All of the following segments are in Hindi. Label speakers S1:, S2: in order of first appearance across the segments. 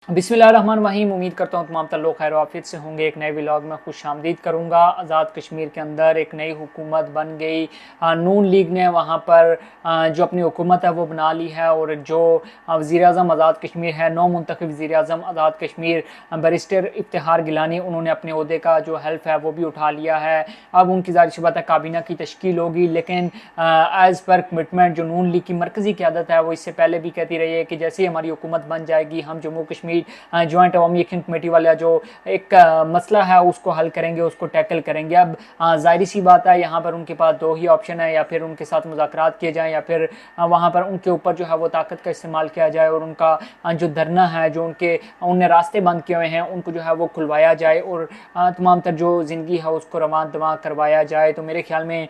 S1: बिस्मिल्लाहिर्रहमानिर्रहीम। उम्मीद करता हूँ तमाम लोग खैर आफियत से होंगे। एक नए व्लॉग में खुश आमदीद करूँगा। आज़ाद कश्मीर के अंदर एक नई हुकूमत बन गई। नून लीग ने वहाँ पर जो अपनी हुकूमत है वो बना ली है, और जो वज़ीर-ए-आज़म आज़ाद कश्मीर है, नौ मुंतखब वज़ीर-ए-आज़म आज़ाद कश्मीर बैरिस्टर इफ्तिखार गिलानी, उन्होंने अपने ओहदे का जो हेल्फ है वो भी उठा लिया है। अब उनकी ज़ाहिर-सी बात है काबीना की तश्कील होगी, लेकिन एज़ पर कमिटमेंट जो नून लीग की मरकज़ी क़यादत है वो इससे पहले भी कहती रही है कि जैसे ही हमारी हुकूमत बन जाएगी हम जम्मू कश्मीर जॉइंट अवामी एक्शन कमेटी वाला जो एक मसला है उसको हल करेंगे, उसको टैकल करेंगे। अब जाहिर सी बात है यहाँ पर उनके पास दो ही ऑप्शन है, या फिर उनके साथ मुज़ाकरात किए जाएँ, या फिर वहाँ पर उनके ऊपर जो है वो ताकत का इस्तेमाल किया जाए और उनका जो धरना है, जो उनने रास्ते बंद किए हुए हैं, उनको जो है वो खुलवाया जाए और तमाम तर जो ज़िंदगी है उसको रवान दवा करवाया जाए। तो मेरे ख्याल में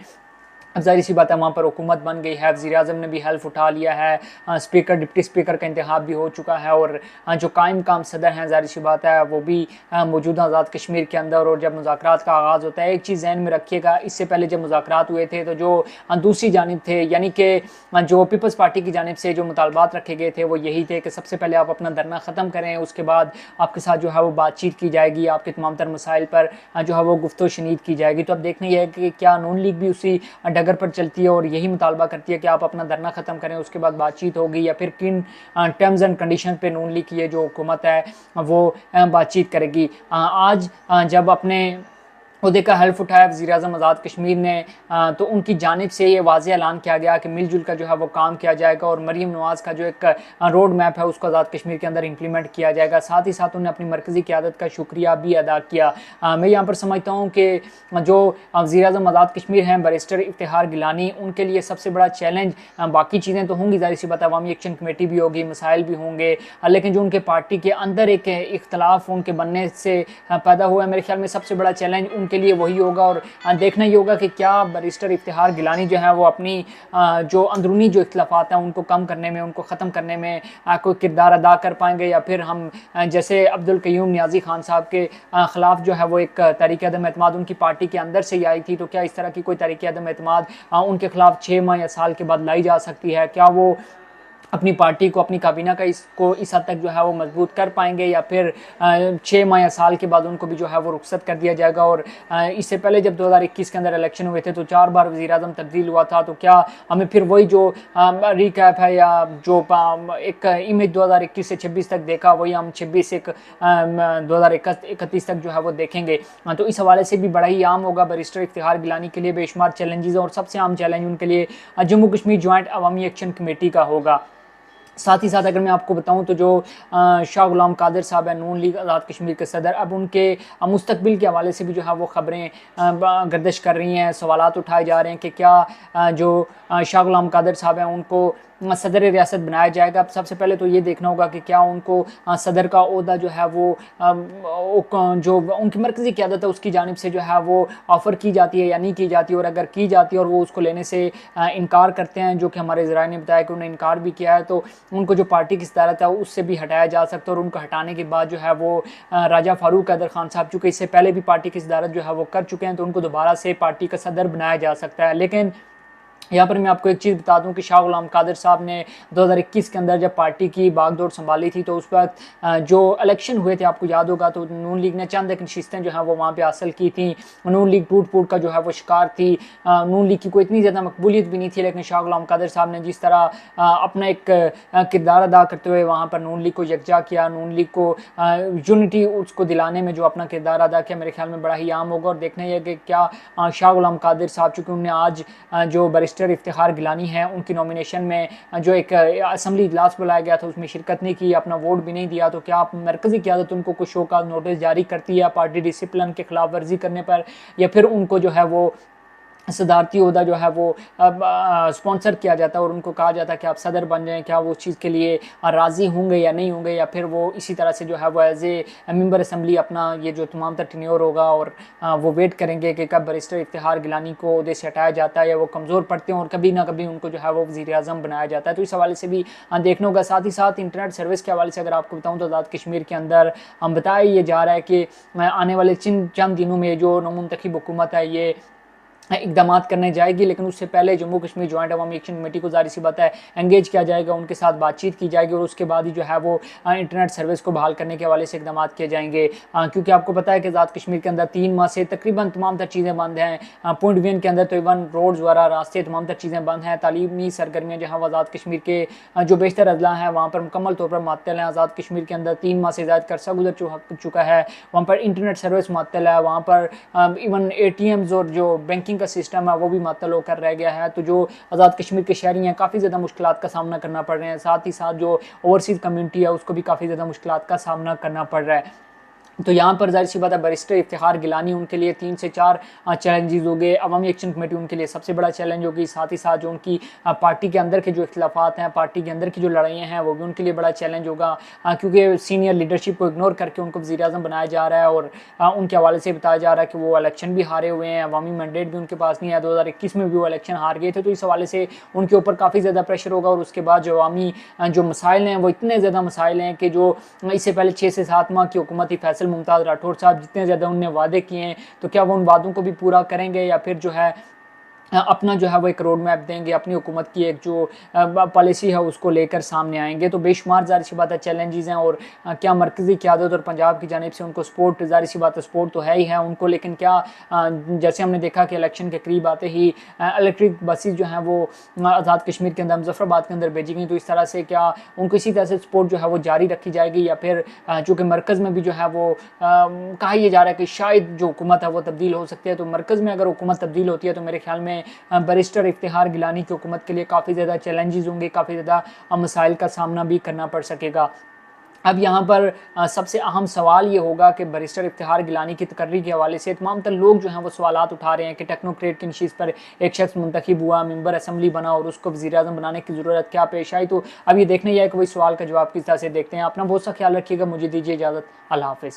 S1: अब ज़ाहिर सी बात है वहाँ पर हुकूमत बन गई है, वज़ीर-ए-आज़म ने भी हेल्फ उठा लिया है, स्पीकर डिप्टी स्पीकर का इंतखाब भी हो चुका है, और जो कायम काम सदर हैं ज़ाहिर सी बात है वो भी मौजूदा आज़ाद कश्मीर के अंदर। और जब मुज़ाकरात का आगाज़ होता है, एक चीज़ ज़हन में रखिएगा, इससे पहले जब मुज़ाकरात हुए थे तो जो दूसरी जानिब थे, यानी कि जो पीपल्स पार्टी की जानिब से जो मुतालबात रखे गए थे वो यही थे कि सबसे पहले आप अपना धरना ख़त्म करें, उसके बाद आपके साथ जो है वो बातचीत की जाएगी, आपके तमाम तर मसाइल पर जो है वो गुफ्तगू शनीद की जाएगी। तो अब देखना यह है कि क्या नून लीग भी उसी डगर पर चलती है और यही मुतालबा करती है कि आप अपना धरना ख़त्म करें, उसके बाद बातचीत होगी, या फिर किन टर्म्स एंड कंडीशन पे नून लीग की ये जो हुकूमत है वो बातचीत करेगी। आज जब अपने उहदे का हल्फ उठाया वज़ीर-ए-आज़म आज़ाद कश्मीर ने, तो उनकी जानिब से ये वाज़ेह ऐलान किया गया कि मिलजुल कर जो है वो काम किया जाएगा, और मरीम नवाज़ का जो एक रोड मैप है उसको आज़ाद कश्मीर के अंदर इंप्लीमेंट किया जाएगा। साथ ही साथ उन्होंने अपनी मरकज़ी क़यादत का शुक्रिया भी अदा किया। मैं यहाँ पर समझता हूँ कि जो वज़ीर-ए-आज़म आज़ाद कश्मीर हैं बैरिस्टर इफ्तिखार गिलानी, उनके लिए सबसे बड़ा चैलेंज, बाकी चीज़ें तो होंगी, ज़ाहिर सी बात है अवामी एक्शन कमेटी भी होगी, मसाइल भी होंगे, लेकिन जो उनके पार्टी के अंदर एक इख्तलाफ उनके बनने से पैदा हुआ है, मेरे ख्याल में सबसे बड़ा चैलेंज के लिए वही होगा। और देखना ही होगा कि क्या बैरिस्टर इफ्तिखार गिलानी जो है वो अपनी जो अंदरूनी जो इख्तलाफात हैं उनको कम करने में, उनको ख़त्म करने में कोई किरदार अदा कर पाएंगे, या फिर हम जैसे अब्दुल कयूम नियाज़ी खान साहब के ख़िलाफ़ जो है वो एक तहरीक अदम एतमाद उनकी पार्टी के अंदर से ही आई थी, तो क्या इस तरह की कोई तहरीक अदम एतमाद उनके ख़िलाफ़ 6 माह या साल के बाद लाई जा सकती है? क्या वो अपनी पार्टी को, अपनी काबीना का इसको इस हद तक जो है वो मजबूत कर पाएंगे, या फिर 6 माह या साल के बाद उनको भी जो है वो रुखसत कर दिया जाएगा? और इससे पहले जब 2021 के अंदर इलेक्शन हुए थे तो 4 बार वज़ीर-ए-आज़म तब्दील हुआ था, तो क्या हमें फिर वही जो रिकैप है या जो एक इमेज 2021 से 26 तक देखा वही हम 26 से 2031 तक जो है वो देखेंगे? तो इस हवाले से भी बड़ा ही आम होगा बैरिस्टर इफ्तिखार गिलानी के लिए बेशुमार चैलेंजेस, और सबसे आम चैलेंज उनके लिए जम्मू कश्मीर जॉइंट अवामी एक्शन कमेटी का होगा। साथ ही साथ अगर मैं आपको बताऊं तो जो शाह गुलाम कादिर साहब हैं, नून लीग आज़ाद कश्मीर के सदर, अब उनके मुस्तकबिल के हवाले से भी जो है वो ख़बरें गर्दिश कर रही हैं, सवालात उठाए जा रहे हैं कि क्या जो शाह गुलाम कादिर साहब हैं उनको सदर रियासत बनाया जाएगा। अब सबसे पहले तो ये देखना होगा कि क्या उनको सदर का ओहदा जो है वो जो उनकी मरकज़ी क़यादत है उसकी जानिब से जो है वो ऑफ़र की जाती है या नहीं की जाती, और अगर की जाती है और वो उसको लेने से इनकार करते हैं, जो कि हमारे ज़राए ने बताया कि उन्होंने इनकार भी किया है, तो उनको जो पार्टी की सदारत है उससे भी हटाया जा सकता है। और उनको हटाने के बाद जो है वो राजा फ़ारूक हैदर खान साहब, चूँकि इससे पहले भी पार्टी की सदारत जो है वो कर चुके हैं, तो उनको दोबारा से पार्टी का सदर बनाया जा सकता है। लेकिन यहाँ पर मैं आपको एक चीज़ बता दूं कि शाह गुलाम कादिर साहब ने 2021 के अंदर जब पार्टी की बागडोर संभाली थी, तो उस वक्त जो इलेक्शन हुए थे आपको याद होगा, तो नून लीग ने चंद एक नशिस्तें जो हैं वो वहाँ पे हासिल की थी। नून लीग टूट फूट का जो है वो शिकार थी। नून लीग की कोई इतनी ज़्यादा मकबूलियत भी नहीं थी, लेकिन शाह गुलाम कादिर साहब ने जिस तरह अपना एक किरदार अदा करते हुए वहाँ पर नून लीग को यकजा किया, नून लीग को यूनिटी उसको दिलाने में जो अपना किरदार अदा किया, मेरे ख्याल में बड़ा ही आम होगा। और देखना यह कि क्या शाह गुलाम कादिर साहब, चूँकि उन्होंने आज जो बैरिस्टर इफ्तिखार गिलानी है उनकी नॉमिनेशन में जो एक असम्बली इजलास बुलाया गया था उसमें शिरकत नहीं की, अपना वोट भी नहीं दिया, तो क्या आप मरकज़ी क़यादत उनको कुछ शो का नोटिस जारी करती है पार्टी डिसिप्लिन के खिलाफ वर्जी करने पर, या फिर उनको जो है वो सदारती ओहदा जो है वो स्पॉन्सर किया जाता है और उनको कहा जाता है कि आप सदर बन जाएं? क्या वो उस चीज़ के लिए राज़ी होंगे या नहीं होंगे, या फिर वो इसी तरह से जो है वो एज ए मेंबर असम्बली अपना ये जो तमाम तर टेन्योर होगा और वो वेट करेंगे कि कब बैरिस्टर इफ्तिखार गिलानी को ओहदे से हटाया जाता है, या वो कमज़ोर पड़ते हैं और कभी ना कभी उनको जो है वो वज़ीर-ए-आज़म बनाया जाता है? तो इस हवाले से भी देखना होगा। साथ ही साथ इंटरनेट सर्विस के हवाले से अगर आपको बताऊँ तो आज़ाद कश्मीर के अंदर हम बताया ये जा रहा है कि आने वाले चंद दिनों में जो नौमुंतखब हुकूमत है ये इकदाम करने जाएगी, लेकिन उससे पहले जम्मू कश्मीर जॉइंट अवामी एक्शन कमेटी को ज़ाहिर सी बात है एंगेज किया जाएगा, उनके साथ बातचीत की जाएगी और उसके बाद ही जो है वो इंटरनेट सर्विस को बहाल करने के हवाले से इकदाम किए जाएंगे। क्योंकि आपको पता है कि आज़ाद कश्मीर के अंदर 3 माह से तकरीबन तमाम तर चीज़ें बंद हैं। पॉइंट वीन के अंदर तो इवन रोड्स वगैरह रास्ते तमाम तर चीज़ें बंद हैं। तालीमी सरगर्मियाँ जहाँ आज़ाद कश्मीर के जो बेशतर अजला हैं वहाँ पर मुकम्मल तौर पर मुअत्तल हैं। आज़ाद कश्मीर के अंदर 3 माह से ज़्यादा अरसा गुजर चुका है, वहाँ पर इंटरनेट सर्विस मुअत्तल है, वहाँ पर इवन ATMs और जो बैंकिंग का सिस्टम है वो भी मुअत्तल होकर रह गया है। तो जो आज़ाद कश्मीर के शहरी हैं काफ़ी ज़्यादा मुश्किलात का सामना करना पड़ रहे हैं, साथ ही साथ जो ओवरसीज़ कम्युनिटी है उसको भी काफ़ी ज़्यादा मुश्किलात का सामना करना पड़ रहा है। तो यहाँ पर ज़ाहिर सी बात है बैरिस्टर इफ्तिखार गिलानी उनके लिए 3 से 4 चैलेंजेस हो गए। अवामी एक्शन कमेटी उनके लिए सबसे बड़ा चैलेंज होगी, साथ ही साथ जो उनकी पार्टी के अंदर के जो इख्तिलाफात हैं, पार्टी के अंदर की जो लड़ाइयाँ हैं वो भी उनके लिए बड़ा चैलेंज होगा। क्योंकि सीनियर लीडरशिप को इग्नोर करके उनको वज़ीर-ए-आज़म बनाया जा रहा है और उनके हवाले से बताया जा रहा है कि वो इलेक्शन भी हारे हुए हैं, अवामी मैंडेट भी उनके पास नहीं है। 2021 में भी वो इलेक्शन हार गए थे, तो इस हवाले से उनके ऊपर काफ़ी ज़्यादा प्रेशर होगा। और उसके बाद जो अवामी जो मसाइल हैं वो इतने ज़्यादा मसाइल हैं कि जो इससे पहले 6 से 7 माह की हुकूमत थी फैसल मुमताज़ राठौर साहब, जितने ज़्यादा उनने वादे किए हैं तो क्या वो उन वादों को भी पूरा करेंगे या फिर जो है अपना जो है वो एक रोड मैप देंगे, अपनी हुकूमत की एक जो पॉलिसी है उसको लेकर सामने आएंगे। तो बेशुमार ज़ाहिर सी बात है चैलेंजेस हैं और क्या मरकज़ी क़यादत और पंजाब की जानिब से उनको सपोर्ट, ज़ाहिर सी बात है सपोर्ट तो है ही है उनको, लेकिन क्या जैसे हमने देखा कि इलेक्शन के करीब आते ही इलेक्ट्रिक बसेस जो हैं वो आज़ाद कश्मीर के अंदर मुजफ्फराबाद के अंदर भेजी गई। तो इस तरह से क्या उनको इसी तरह से सपोर्ट जो है वो जारी रखी जाएगी या फिर चूँकि मरकज़ में भी जो है वो कहा यह जा रहा है कि शायद जो हुकूमत है वो तब्दील हो सकती है। तो मरकज़ में अगर हुकूमत तब्दील होती है तो मेरे ख्याल में बैरिस्टर इफ्तिखार गिलानी की हुकूमत के लिए काफ़ी ज़्यादा चैलेंजेस होंगे, काफ़ी ज़्यादा मसाइल का सामना भी करना पड़ सकेगा। अब यहाँ पर सबसे अहम सवाल ये होगा कि बैरिस्टर इफ्तिखार गिलानी की तकर्री के हवाले से तमाम तर लोग जो हैं वो सवालात उठा रहे हैं कि टेक्नोक्रेट की नशीस पर एक शख्स मुंतखब हुआ, मेंबर असम्बली बना और उसको वज़ीर-ए-आज़म बनाने की ज़रूरत क्या पेश आई। तो अब ये देखने ही है कि वही सवाल का जवाब किस तरह से देखते हैं। अपना बहुत सा ख्याल रखिएगा, मुझे दीजिए इजाज़त, अल्लाह हाफ़िज़।